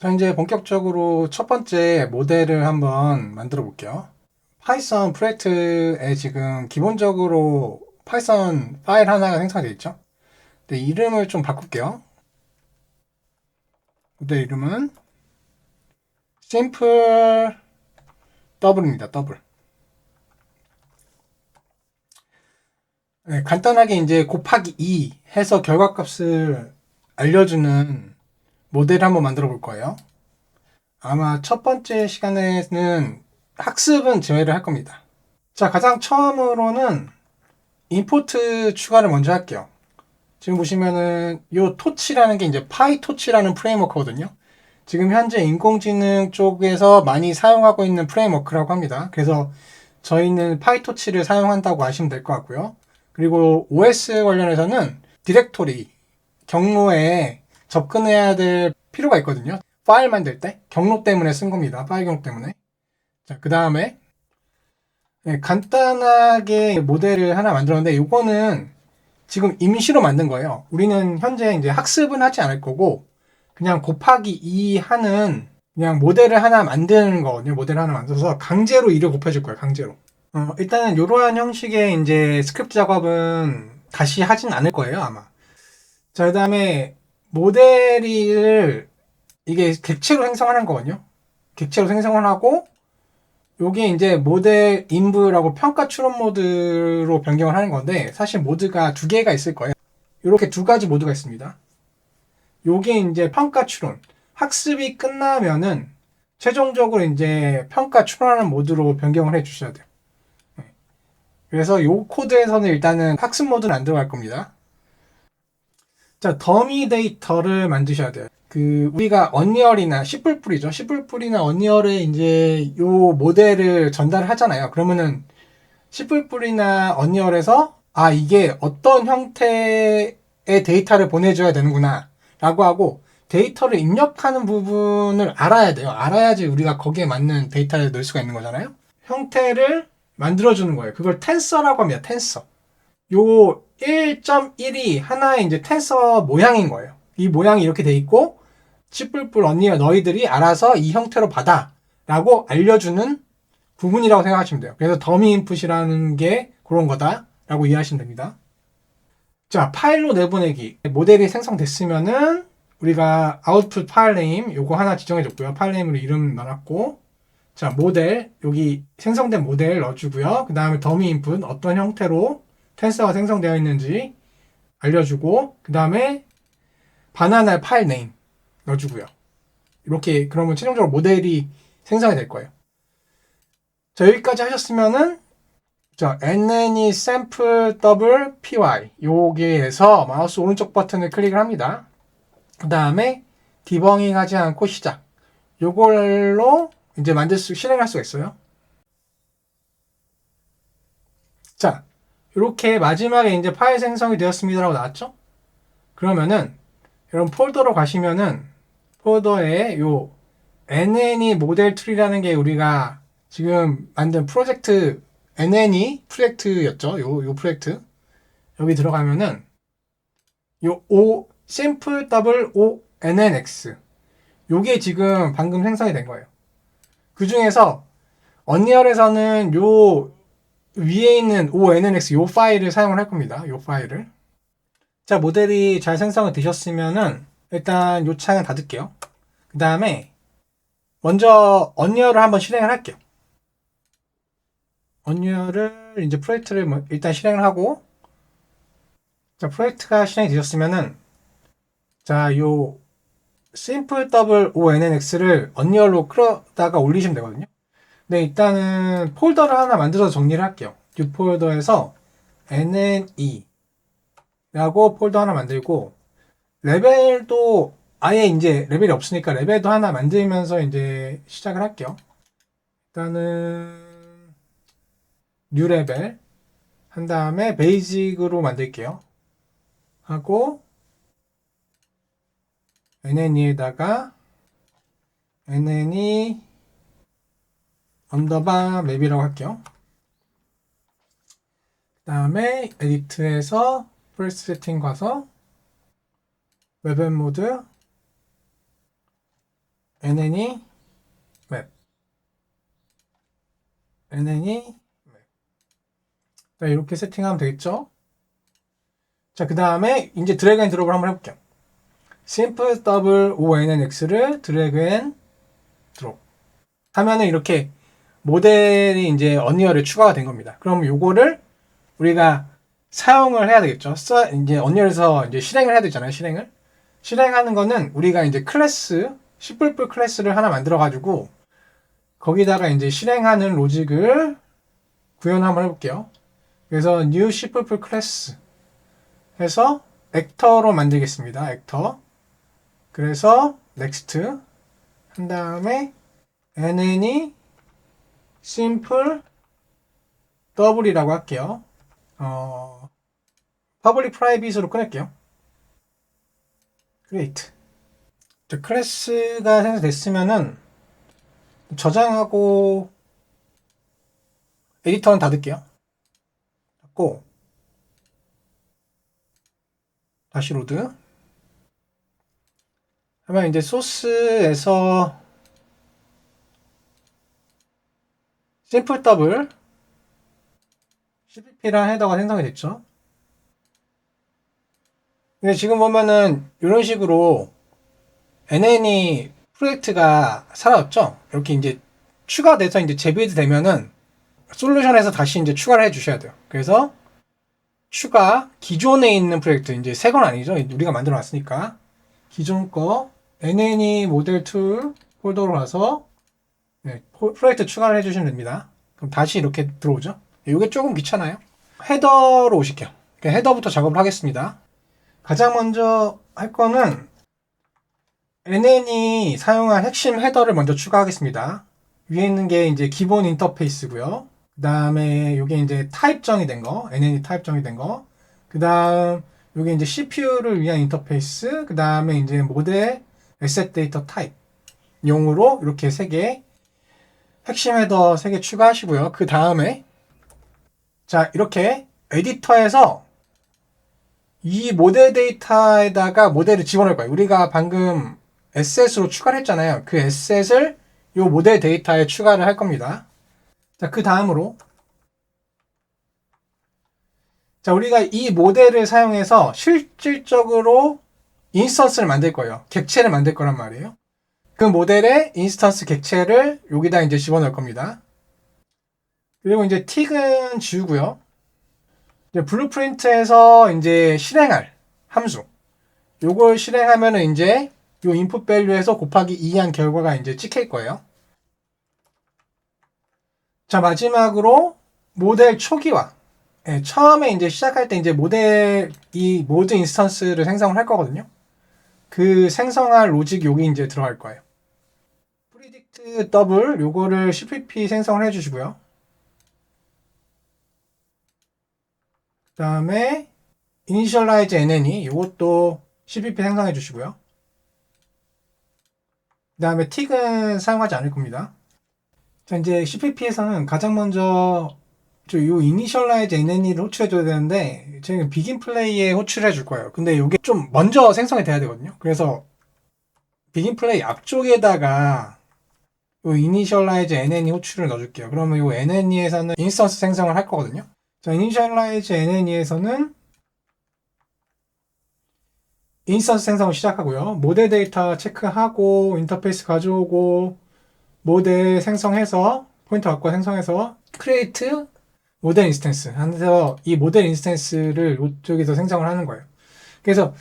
자, 이제 본격적으로 첫 번째 모델을 한번 만들어 볼게요. 파이썬 프로젝트에 지금 기본적으로 파이썬 파일 하나가 생성되어 있죠. 근데 이름을 좀 바꿀게요. 모델 이름은 simple double입니다. 더블. 네, 간단하게 이제 곱하기 2 해서 결과값을 알려주는 모델을 한번 만들어 볼 거예요. 아마 첫 번째 시간에는 학습은 제외를 할 겁니다. 자, 가장 처음으로는 임포트 추가를 먼저 할게요. 지금 보시면은 요 토치라는 게 이제 파이토치라는 프레임워크거든요. 지금 현재 인공지능 쪽에서 많이 사용하고 있는 프레임워크라고 합니다. 그래서 저희는 파이토치를 사용한다고 아시면 될 것 같고요. 그리고 OS 관련해서는 디렉토리, 경로에 접근해야 될 필요가 있거든요. 파일 만들 때 경로 때문에 쓴 겁니다. 파일 경로 때문에. 자, 그 다음에 간단하게 모델을 하나 만들었는데 이거는 지금 임시로 만든 거예요. 우리는 현재 이제 학습은 하지 않을 거고 그냥 곱하기 2 하는 그냥 모델을 하나 만드는 거거든요. 모델을 하나 만들어서 강제로 2를 곱해줄 거예요. 강제로. 일단은 이러한 형식의 이제 스크립트 작업은 다시 하진 않을 거예요. 아마. 자, 그 다음에 모델을 이게 객체로 생성하는 거거든요. 객체로 생성을 하고 요게 이제 모델 인브라고 평가 추론 모드로 변경을 하는 건데 사실 모드가 두 개가 있을 거예요. 이렇게 두 가지 모드가 있습니다. 요게 이제 평가 추론. 학습이 끝나면은 최종적으로 이제 평가 추론하는 모드로 변경을 해 주셔야 돼요. 그래서 요 코드에서는 일단은 학습 모드는 안 들어갈 겁니다. 자, 더미 데이터를 만드셔야 돼요. 우리가 언리얼이나 C++이죠. C++이나 언리얼에 이제 요 모델을 전달을 하잖아요. 그러면은 C++이나 언리얼에서 이게 어떤 형태의 데이터를 보내줘야 되는구나 라고 하고 데이터를 입력하는 부분을 알아야 돼요. 알아야지 우리가 거기에 맞는 데이터를 넣을 수가 있는 거잖아요. 형태를 만들어주는 거예요. 그걸 텐서라고 합니다. 텐서. 요 1.1이 하나의 이제 텐서 모양인 거예요. 이 모양이 이렇게 돼 있고 C++ 언니와 너희들이 알아서 이 형태로 받아 라고 알려주는 부분이라고 생각하시면 돼요. 그래서 더미 인풋이라는 게 그런 거다 라고 이해하시면 됩니다. 자, 파일로 내보내기. 모델이 생성됐으면은 우리가 아웃풋 파일 네임 요거 하나 지정해줬고요. 파일 네임으로 이름 넣어놨고 자, 모델 여기 생성된 모델 넣어주고요. 그 다음에 더미 인풋 어떤 형태로 텐서가 생성되어 있는지 알려주고 그 다음에 바나나 파일 네임 넣어주고요. 이렇게 그러면 최종적으로 모델이 생성이 될 거예요. 자, 여기까지 하셨으면은 자, NNE sample double py 여기에서 마우스 오른쪽 버튼을 클릭을 합니다. 그 다음에 디버깅 하지 않고 시작. 요걸로 이제 실행할 수가 있어요. 자, 이렇게 마지막에 이제 파일 생성이 되었습니다라고 나왔죠? 그러면은 여러분 폴더로 가시면은 폴더에 요 NNE 모델 툴이라는 게 우리가 지금 만든 프로젝트 NNE 프로젝트였죠. 요 프로젝트 여기 들어가면은 요 simple double ONNX 요게 지금 방금 생성이 된 거예요. 그 중에서 언리얼에서는 요 위에 있는 ONNX 요 파일을 사용을 할 겁니다. 요 파일을. 자, 모델이 잘 생성이 되셨으면은 일단 요 창을 닫을게요. 그 다음에 먼저 언리얼을 한번 실행을 할게요. 언리얼을 이제 프로젝트를 일단 실행을 하고 자, 프로젝트가 실행이 되셨으면은 자, 요 simple double ONNX를 언리얼로 끌어다가 올리시면 되거든요. 네, 일단은 폴더를 하나 만들어서 정리를 할게요. 이 폴더에서 NNE 라고 폴더 하나 만들고 레벨도 아예 이제 레벨이 없으니까 레벨도 하나 만들면서 이제 시작을 할게요. 일단은 뉴 레벨 한 다음에 베이직으로 만들게요. 하고 NNE에다가 NNE 언더바 맵이라고 할게요. 그 다음에 에디트에서 프레스 세팅 가서 웹 모드 NNE 맵. NNE 맵. 자, 이렇게 세팅하면 되겠죠? 자, 그 다음에 이제 드래그 앤 드롭을 한번 해볼게요. simple double ONNX를 드래그 앤 드롭 하면은 이렇게 모델이 이제 언리얼에 추가가 된 겁니다. 그럼 요거를 우리가 사용을 해야 되겠죠. 이제 언리얼에서 이제 실행을 해야 되잖아요. 실행하는 거는 우리가 이제 클래스, C++ 클래스를 하나 만들어가지고 거기다가 이제 실행하는 로직을 구현 한번 해볼게요. 그래서 new C++ 클래스 해서 액터로 만들겠습니다. 액터. 그래서 next 한 다음에 NNE simple double이라고 할게요. public private으로 끊을게요. create. 클래스가 생성됐으면은 저장하고 에디터는 닫을게요. 닫고 다시 로드. 하면 이제 소스에서 심플 더블 CPP라는 헤더가 생성이 됐죠. 근데 지금 보면은 이런 식으로 NNE 프로젝트가 사라졌죠. 이렇게 이제 추가돼서 이제 재빌드 되면은 솔루션에서 다시 이제 추가를 해 주셔야 돼요. 그래서 추가 기존에 있는 프로젝트 이제 새 건 아니죠. 우리가 만들어 놨으니까 기존 거 NNE 모델 툴 폴더로 가서 네, 프로젝트 추가를 해주시면 됩니다. 그럼 다시 이렇게 들어오죠. 이게 조금 귀찮아요. 헤더로 오실게요. 헤더부터 작업을 하겠습니다. 가장 먼저 할 거는 NN이 사용한 핵심 헤더를 먼저 추가하겠습니다. 위에 있는 게 이제 기본 인터페이스고요. 그 다음에 이게 이제 타입정이 된 거, NN이 타입정이 된 거. 그 다음 이게 이제 CPU를 위한 인터페이스. 그 다음에 이제 모델 에셋 데이터 타입 용으로 이렇게 3개 핵심 헤더 3개 추가하시고요. 그 다음에 자 이렇게 에디터에서 이 모델 데이터에다가 모델을 집어넣을 거예요. 우리가 방금 에셋으로 추가를 했잖아요. 그 에셋을 이 모델 데이터에 추가를 할 겁니다. 자, 그 다음으로 자 우리가 이 모델을 사용해서 실질적으로 인스턴스를 만들 거예요. 객체를 만들 거란 말이에요. 그 모델의 인스턴스 객체를 여기다 이제 집어넣을 겁니다. 그리고 이제 틱은 지우고요. 이제 블루프린트에서 이제 실행할 함수. 요걸 실행하면은 이제 요 인풋 밸류에서 곱하기 2한 결과가 이제 찍힐 거예요. 자, 마지막으로 모델 초기화. 네, 처음에 이제 시작할 때 이제 이 모드 인스턴스를 생성을 할 거거든요. 그 생성할 로직이 여기 이제 들어갈 거예요. predict double 요거를 CPP 생성을 해주시고요. 그 다음에 initialize NNE 요것도 CPP 생성해 주시고요. 그 다음에 틱은 사용하지 않을 겁니다. 자, 이제 CPP에서는 가장 먼저 요 initialize NNE를 호출해 줘야 되는데 저희는 begin play에 호출해 줄 거예요. 근데 이게 좀 먼저 생성이 돼야 되거든요. 그래서 begin play 앞쪽에다가 요 initialize NNE 호출을 넣어줄게요. 그러면 요 NNE에서는 인스턴스 생성을 할 거거든요. 자, initialize NNE에서는 인스턴스 생성을 시작하고요. 모델 데이터 체크하고 인터페이스 가져오고 모델 생성해서 포인터 갖고 생성해서 create 모델 인스턴스 하면서 이 모델 인스턴스를 이쪽에서 생성을 하는 거예요. 그래서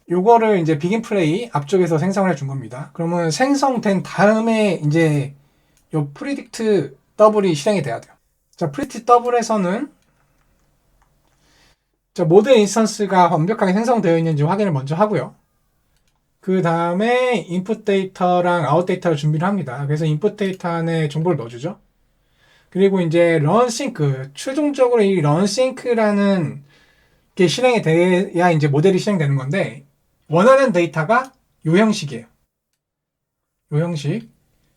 요거를 이제 비긴 플레이 앞쪽에서 생성을 해준 겁니다. 그러면 생성된 다음에 이제 요 프리딕트 더블이 실행이 돼야 돼요. 자, 프리딕트 더블에서는 자, 모델 인스턴스가 완벽하게 생성되어 있는지 확인을 먼저 하고요. 그 다음에 인풋 데이터랑 아웃 데이터를 준비를 합니다. 그래서 인풋 데이터 안에 정보를 넣어주죠. 그리고 이제 run sync, 최종적으로 이 run sync라는 게 실행이 돼야 이제 모델이 실행되는 건데, 원하는 데이터가 요 형식이에요. 요 형식.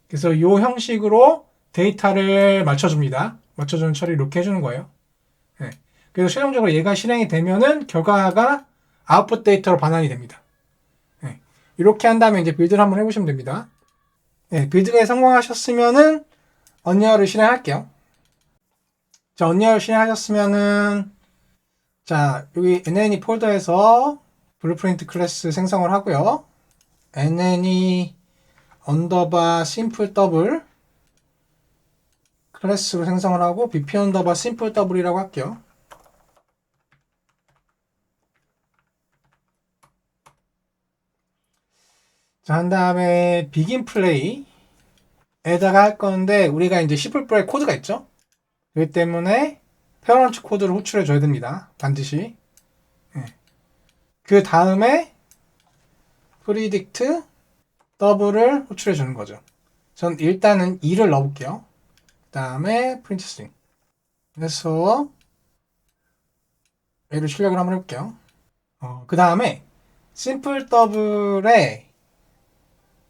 그래서 요 형식으로 데이터를 맞춰줍니다. 맞춰주는 처리를 이렇게 해주는 거예요. 네. 그래서 최종적으로 얘가 실행이 되면은 결과가 아웃풋 데이터로 반환이 됩니다. 네. 이렇게 한 다음에 이제 빌드를 한번 해보시면 됩니다. 네, 빌드에 성공하셨으면은 언리얼을 실행할게요. 자, 언리얼 실행하셨으면은 자, 여기 NNE 폴더에서 블루프린트 클래스 생성을 하고요. NNE 언더바 심플 더블 클래스로 생성을 하고 BP 언더바 심플 더블이라고 할게요. 자, 한 다음에 begin play에다가 할 건데 우리가 이제 C++ 코드가 있죠. 그렇기 때문에 페어런트 코드를 호출해 줘야 됩니다. 반드시. 네. 그 다음에 predict 더블을 호출해 주는 거죠. 전 일단은 2를 넣어볼게요. 그 다음에 print string. 그래서 얘를 출력을 한번 해볼게요. 그 다음에 심플 더블에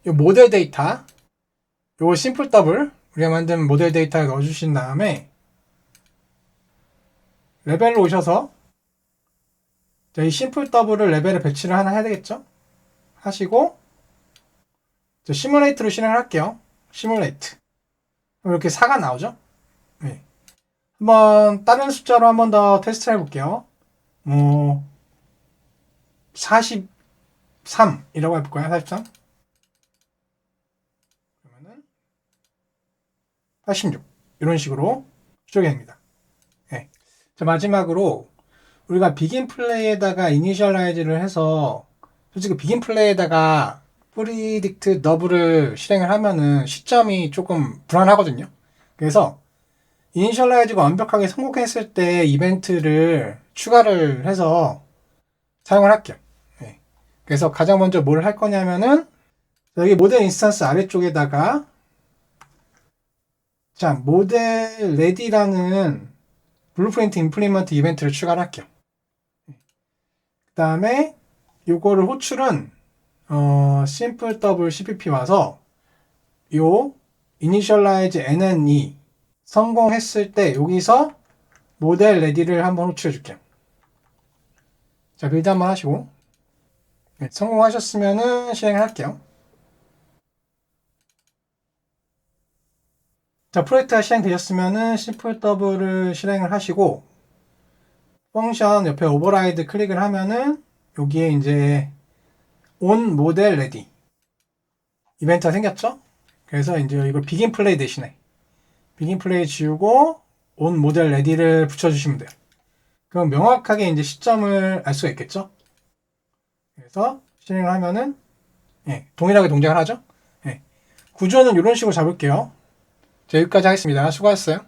이 모델 데이터, 요 심플 더블 우리가 만든 모델 데이터에 넣어주신 다음에 레벨로 오셔서 이 심플 더블을 레벨에 배치를 하나 해야 되겠죠? 하시고 시뮬레이트로 실행을 할게요. 시뮬레이트. 이렇게 4가 나오죠? 네. 한번 다른 숫자로 한번 더 테스트 해볼게요. 43이라고 해볼까요? 43? 그러면은 86 이런 식으로 추적이 됩니다. 네. 자, 마지막으로 우리가 비긴 플레이에다가 이니셜라이즈를 해서 솔직히 비긴 플레이에다가 프리딕트 너브를 실행을 하면은 시점이 조금 불안하거든요. 그래서 이니셜라이즈가 완벽하게 성공했을 때 이벤트를 추가를 해서 사용을 할게요. 네. 그래서 가장 먼저 뭘 할 거냐면은 여기 모델 인스턴스 아래쪽에다가 자 모델 레디라는 블루프린트 임플리먼트 이벤트를 추가를 할게요. 그 다음에 요거를 호출은 심플 더블 cpp 와서 요 initialize NNE 성공했을 때 여기서 모델 레디를 한번 호출해 줄게요. 자, 빌드 한번 하시고 네, 성공하셨으면은 실행을 할게요. 자, 프로젝트가 실행되셨으면은 심플 더블을 실행을 하시고 펑션 옆에 오버라이드 클릭을 하면은 여기에 이제 on 모델 레디 이벤트가 생겼죠? 그래서 이제 이걸 비긴 플레이 대신에 비긴 플레이 지우고 on 모델 레디를 붙여주시면 돼요. 그럼 명확하게 이제 시점을 알 수가 있겠죠? 그래서 실행을 하면은 예, 동일하게 동작을 하죠? 예, 구조는 이런 식으로 잡을게요. 자, 여기까지 하겠습니다. 수고하셨어요.